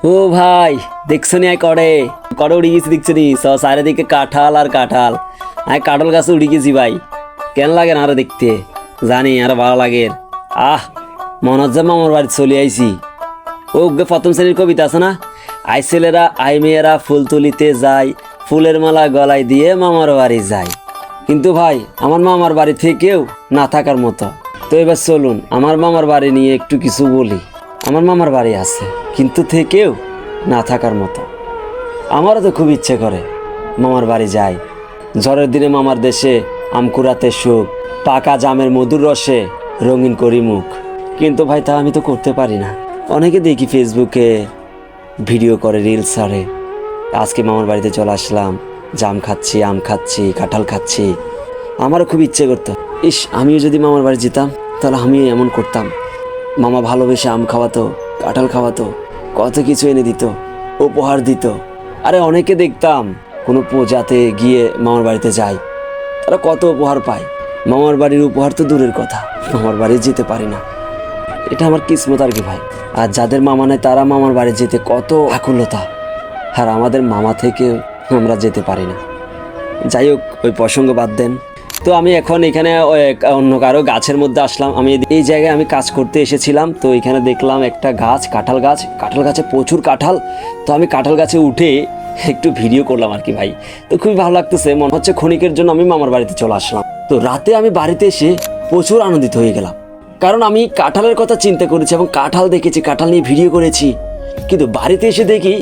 ও ভাই দেখছো নি করে করে উড়ে গেছি দেখছো নি চারিদিকে কাঁঠাল আর কাঁঠাল। আমি কাঁঠাল গাছে উড়ে গেছি ভাই। কেন লাগে না আরো দেখতে জানি আরো ভালো লাগে। মনে হচ্ছে মামার বাড়ি চলে আইছি। ও প্রথম শ্রেণীর কবিতা আছে না, আই ছেলেরা আই মেয়েরা ফুল তুলিতে যায়, ফুলের মালা গলায় দিয়ে মামার বাড়ি যায়। কিন্তু ভাই আমার মামার বাড়ি থেকেও না থাকার মতো। তো এবার চলুন আমার মামার বাড়ি নিয়ে একটু কিছু বলি। আমার মামার বাড়ি আছে কিন্তু থেকেও না থাকার মতো। আমারও তো খুব ইচ্ছে করে মামার বাড়ি যাই। ঝড়ের দিনে মামার দেশে আম কুড়াতে সুখ, পাকা জামের মধুর রসে রঙিন করি মুখ। কিন্তু ভাই তা আমি তো করতে পারি না। অনেকে দেখি ফেসবুকে ভিডিও করে, রিলস ছাড়ে। আজকে মামার বাড়িতে চলে আসলাম, জাম খাচ্ছি, আম খাচ্ছি, কাঁঠাল খাচ্ছি। আমারও খুব ইচ্ছে করতো, ইস আমিও যদি মামার বাড়ি যেতাম তাহলে আমিও এমন করতাম। মামা ভালোবেসে আম খাওয়াতো, কাঁঠাল খাওয়াতো, কত কিছু এনে দিত, উপহার দিত। আরে অনেকে দেখতাম কোনো পূজাতে গিয়ে মামার বাড়িতে যায়, তারা কত উপহার পায়। মামার বাড়ির উপহার তো দূরের কথা, মামার বাড়ি যেতে পারি না। এটা আমার কিসমত আর কি ভাই। আর যাদের মামা নেই তারা মামার বাড়ি যেতে কত আকুলতা, আর আমাদের মামা থেকে আমরা যেতে পারি না। যাই হোক ওই প্রসঙ্গ বাদ দেন। তো আমি এখন এখানে অন্য কারো গাছের মধ্যে আসলাম। আমি এই জায়গায় আমি কাজ করতে এসেছিলাম। তো এখানে দেখলাম একটা গাছ, কাঁঠাল গাছ, কাঁঠাল গাছে প্রচুর কাঁঠাল। তো আমি কাঁঠাল গাছে উঠে একটু ভিডিও করলাম আর কি ভাই। তো খুবই ভালো লাগতেছে, মনে হচ্ছে ক্ষণিকের জন্য আমি মামার বাড়িতে চলে আসলাম। তো রাতে আমি বাড়িতে এসে প্রচুর আনন্দিত হয়ে গেলাম, কারণ আমি কাঁঠালের কথা চিন্তা করেছি এবং কাঁঠাল দেখেছি, কাঁঠাল নিয়ে ভিডিও করেছি। কিন্তু বাড়িতে এসে দেখি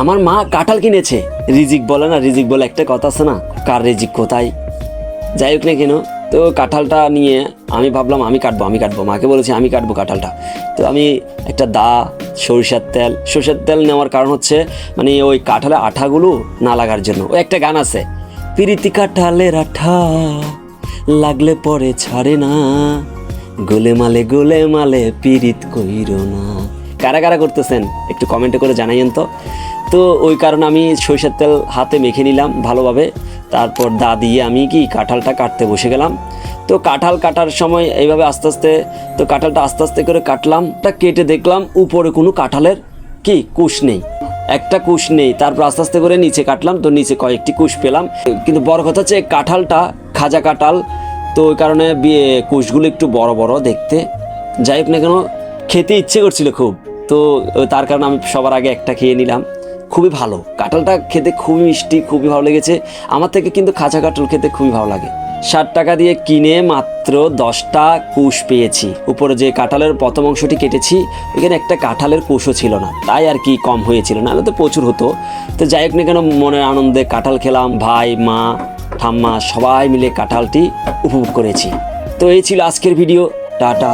আমার মা কাঁঠাল কিনেছে। রিজিক বলে না, রিজিক বলে একটা কথা আছে না, কার রিজিক কোথায়। যাই হোক না কেন, তো কাঁঠালটা নিয়ে আমি ভাবলাম আমি কাটবো। মাকে বলেছি আমি কাটবো কাঁঠালটা। তো আমি একটা সরিষার তেল নেওয়ার কারণ হচ্ছে মানে ওই কাঁঠালের আঠাগুলো না লাগার জন্য। ওই একটা গান আছে, পিরিতি কাঁঠালের আঠা লাগলে পরে ছাড়ে না, গোলে মালে পিরিত কইরো না। কারা কারা করতেছেন একটু কমেন্টে করে জানাইয়েন তো। তো ওই কারণে আমি সরিষার তেল হাতে মেখে নিলাম ভালোভাবে। তারপর দিয়ে আমি কাঁঠালটা কাটতে বসে গেলাম। তো কাঁঠাল কাটার সময় এইভাবে আস্তে আস্তে করে কাটলাম। কেটে দেখলাম উপরে কোনো কাঁঠালের কুশ নেই, একটা কুশ নেই। তারপর আস্তে আস্তে করে নিচে কাটলাম, তো নিচে কয়েকটি কুশ পেলাম। কিন্তু বড় কথা হচ্ছে কাঁঠালটা খাজা কাঁঠাল, তো ওই কারণে কুশগুলো একটু বড় বড় দেখতে। যাই হোক না কেন, খেতে ইচ্ছে করছিল খুব। তো তার কারণে আমি সবার আগে একটা খেয়ে নিলাম। খুবই ভালো, কাঁঠালটা খেতে খুবই মিষ্টি, খুবই ভালো লেগেছে। আমার থেকে কিন্তু খাঁচা কাঁঠাল খেতে খুবই ভালো লাগে। 60 টাকা দিয়ে কিনে মাত্র 10টা কুশ পেয়েছি। উপরে যে কাঁঠালের প্রথম অংশটি কেটেছি এখানে একটা কাঁঠালের কুশও ছিল না, তাই আর কি কম হয়েছিল, নাহলে তো প্রচুর হতো। তো যাই হোক না কেন, মনের আনন্দে কাঁঠাল খেলাম। ভাই, মা, ঠাম্মা সবাই মিলে কাঁঠালটি উপভোগ করেছি। তো এই ছিল আজকের ভিডিও। টাটা।